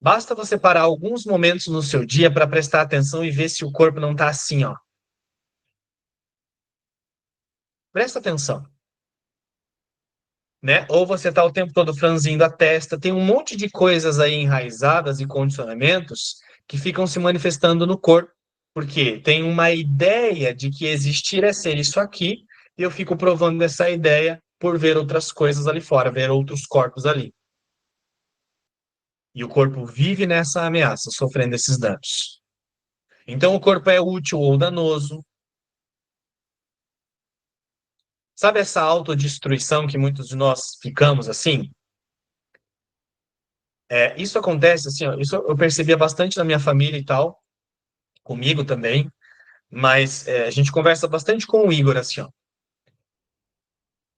Basta você parar alguns momentos no seu dia para prestar atenção e ver se o corpo não está assim, ó. Presta atenção, né? Ou você está o tempo todo franzindo a testa, tem um monte de coisas aí enraizadas e condicionamentos que ficam se manifestando no corpo, porque tem uma ideia de que existir é ser isso aqui, e eu fico provando essa ideia por ver outras coisas ali fora, ver outros corpos ali. E o corpo vive nessa ameaça, sofrendo esses danos. Então, o corpo é útil ou danoso. Sabe essa autodestruição que muitos de nós ficamos assim? Isso acontece assim, ó, isso eu percebia bastante na minha família e tal, comigo também, mas a gente conversa bastante com o Igor assim, ó.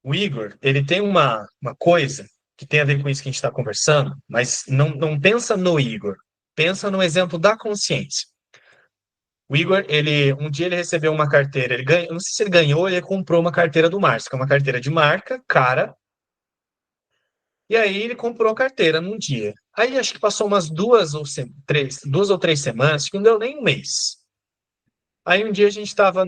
O Igor, ele tem uma coisa que tem a ver com isso que a gente está conversando, mas não pensa no Igor, pensa no exemplo da consciência. O Igor, um dia ele recebeu uma carteira, ele ganhou, não sei se ele ganhou ou ele comprou uma carteira do Márcio, que é uma carteira de marca, cara. E aí ele comprou a carteira num dia. Aí acho que passou umas duas ou três semanas, acho que não deu nem um mês. Aí um dia a gente estava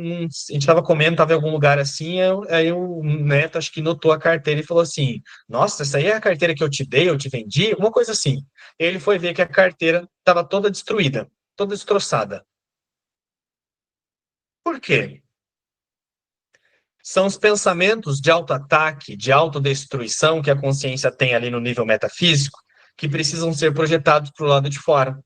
comendo, estava em algum lugar assim, aí o neto acho que notou a carteira e falou assim: Nossa, essa aí é a carteira que eu te dei, eu te vendi, alguma coisa assim. Ele foi ver que a carteira estava toda destruída, toda destroçada. Por quê? São os pensamentos de autoataque, de autodestruição que a consciência tem ali no nível metafísico, que precisam ser projetados para o lado de fora.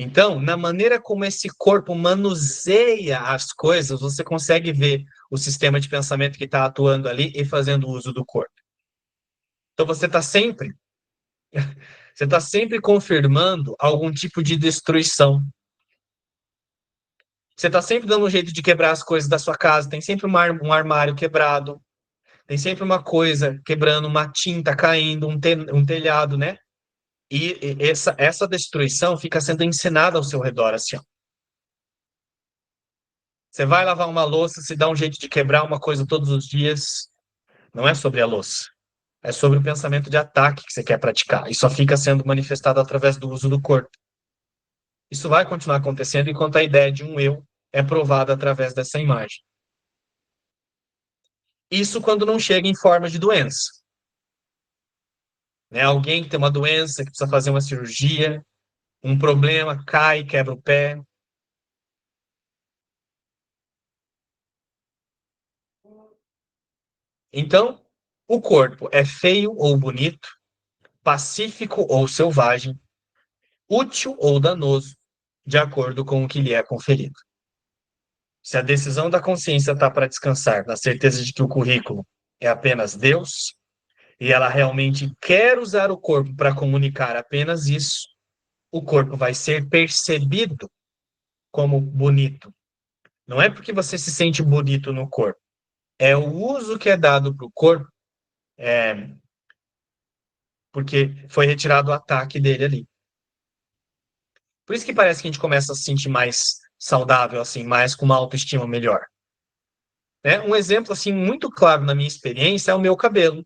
Então, na maneira como esse corpo manuseia as coisas, você consegue ver o sistema de pensamento que está atuando ali e fazendo uso do corpo. Então, você está sempre confirmando algum tipo de destruição. Você está sempre dando um jeito de quebrar as coisas da sua casa. Tem sempre um armário quebrado. Tem sempre uma coisa quebrando, uma tinta caindo, um telhado, né? E essa destruição fica sendo ensinada ao seu redor, assim, ó. Você vai lavar uma louça, se dá um jeito de quebrar uma coisa todos os dias. Não é sobre a louça. É sobre o pensamento de ataque que você quer praticar. E só fica sendo manifestado através do uso do corpo. Isso vai continuar acontecendo enquanto a ideia de um eu é provada através dessa imagem. Isso quando não chega em forma de doença. Né? Alguém que tem uma doença, que precisa fazer uma cirurgia, um problema, cai, quebra o pé. Então, o corpo é feio ou bonito, pacífico ou selvagem, útil ou danoso, de acordo com o que lhe é conferido. Se a decisão da consciência está para descansar na certeza de que o currículo é apenas Deus, e ela realmente quer usar o corpo para comunicar apenas isso, o corpo vai ser percebido como bonito. Não é porque você se sente bonito no corpo, é o uso que é dado para o corpo, é, porque foi retirado o ataque dele ali. Por isso que parece que a gente começa a se sentir mais saudável, assim, mais com uma autoestima melhor. Né? Um exemplo assim muito claro na minha experiência é o meu cabelo.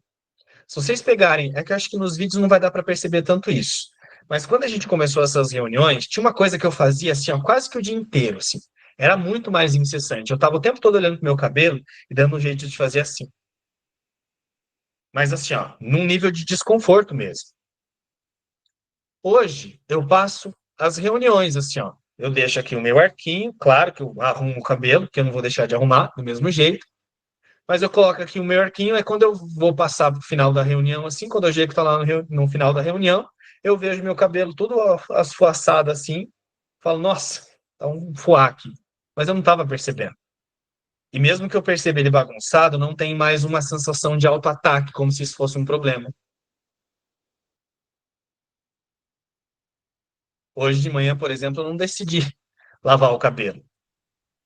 Se vocês pegarem, é que eu acho que nos vídeos não vai dar para perceber tanto isso. Mas quando a gente começou essas reuniões, tinha uma coisa que eu fazia assim, ó, quase que o dia inteiro, assim. Era muito mais incessante. Eu estava o tempo todo olhando pro meu cabelo e dando um jeito de fazer assim. Mas assim, ó, num nível de desconforto mesmo. Hoje eu passo as reuniões assim, ó. Eu deixo aqui o meu arquinho, claro que eu arrumo o cabelo, que eu não vou deixar de arrumar do mesmo jeito. Mas eu coloco aqui o meu arquinho, é quando eu vou passar para o final da reunião, assim, quando eu chego que tá lá no final da reunião, eu vejo meu cabelo todo esfuaçado assim, falo, nossa, tá um fuá aqui. Mas eu não estava percebendo. E mesmo que eu perceba ele bagunçado, não tem mais uma sensação de auto-ataque, como se isso fosse um problema. Hoje de manhã, por exemplo, eu não decidi lavar o cabelo.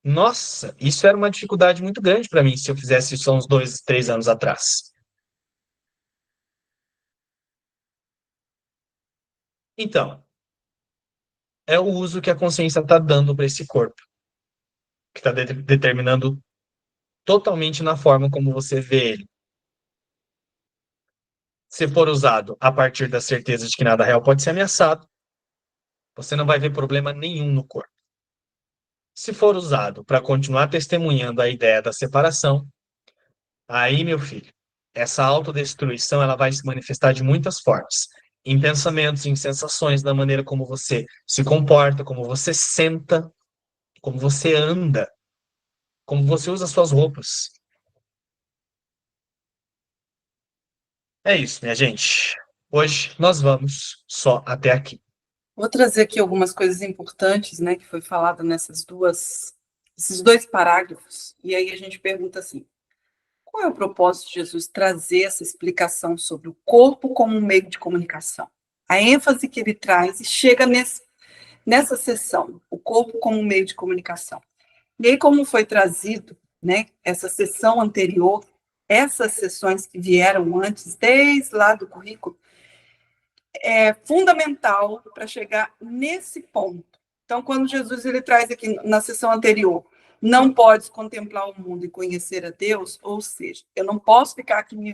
Nossa, isso era uma dificuldade muito grande para mim, se eu fizesse isso há uns 2, 3 anos atrás. Então, é o uso que a consciência está dando para esse corpo, que está determinando totalmente na forma como você vê ele. Se for usado a partir da certeza de que nada real pode ser ameaçado, você não vai ver problema nenhum no corpo. Se for usado para continuar testemunhando a ideia da separação, aí, meu filho, essa autodestruição ela vai se manifestar de muitas formas. Em pensamentos, em sensações, na maneira como você se comporta, como você senta, como você anda, como você usa suas roupas. É isso, minha gente. Hoje nós vamos só até aqui. Vou trazer aqui algumas coisas importantes, né, que foi falado esses dois parágrafos, e aí a gente pergunta assim: qual é o propósito de Jesus trazer essa explicação sobre o corpo como um meio de comunicação? A ênfase que ele traz e chega nessa sessão, o corpo como um meio de comunicação. E aí, como foi trazido, né, essa sessão anterior, essas sessões que vieram antes, desde lá do currículo, é fundamental para chegar nesse ponto. Então, quando Jesus ele traz aqui na sessão anterior, não podes contemplar o mundo e conhecer a Deus, ou seja, eu não posso ficar aqui me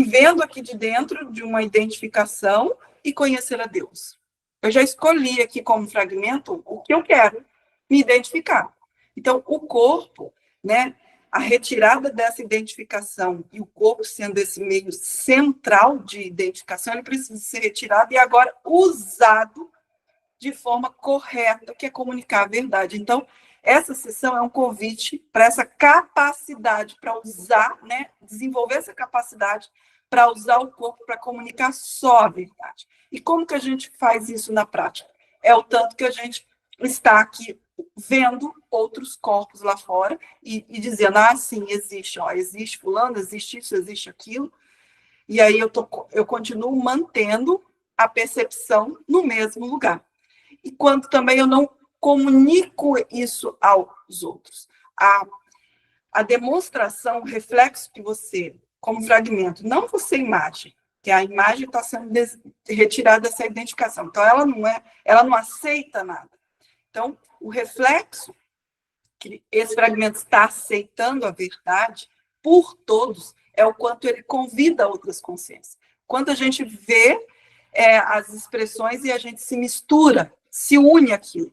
vendo aqui de dentro de uma identificação e conhecer a Deus. Eu já escolhi aqui como fragmento o que eu quero me identificar. Então, o corpo, né, a retirada dessa identificação e o corpo sendo esse meio central de identificação, ele precisa ser retirado e agora usado de forma correta, que é comunicar a verdade. Então, essa sessão é um convite para essa capacidade, para usar, né, desenvolver essa capacidade para usar o corpo para comunicar só a verdade. E como que a gente faz isso na prática? É o tanto que a gente está aqui vendo outros corpos lá fora e dizendo, ah, sim, existe, ó, existe fulano, existe isso, existe aquilo, e aí eu continuo mantendo a percepção no mesmo lugar. E quando também eu não comunico isso aos outros. A demonstração, o reflexo que você, como fragmento, não você imagem, que a imagem está sendo retirada dessa identificação. Então, ela não aceita nada. Então, o reflexo que esse fragmento está aceitando a verdade por todos é o quanto ele convida outras consciências. Quando a gente vê as expressões e a gente se mistura, se une aquilo,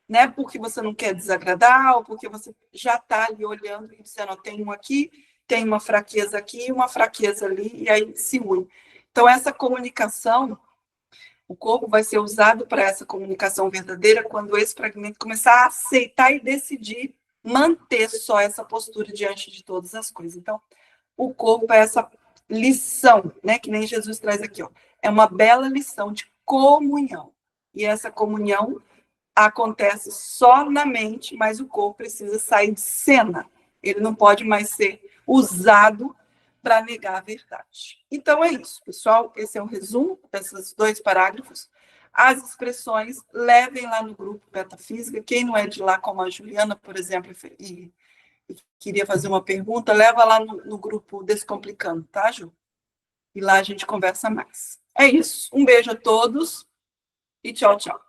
né? Porque você não quer desagradar, ou porque você já está ali olhando e dizendo, tem um aqui, tem uma fraqueza aqui, uma fraqueza ali, e aí se une. Então, essa comunicação, o corpo vai ser usado para essa comunicação verdadeira quando esse fragmento começar a aceitar e decidir manter só essa postura diante de todas as coisas. Então, o corpo é essa lição, né, que nem Jesus traz aqui, ó. É uma bela lição de comunhão. E essa comunhão acontece só na mente, mas o corpo precisa sair de cena. Ele não pode mais ser usado para negar a verdade. Então é isso, pessoal. Esse é um resumo desses dois parágrafos. As expressões, levem lá no grupo Metafísica. Quem não é de lá, como a Juliana, por exemplo, e queria fazer uma pergunta, leva lá no grupo Descomplicando, tá, Ju? E lá a gente conversa mais. É isso. Um beijo a todos e tchau, tchau.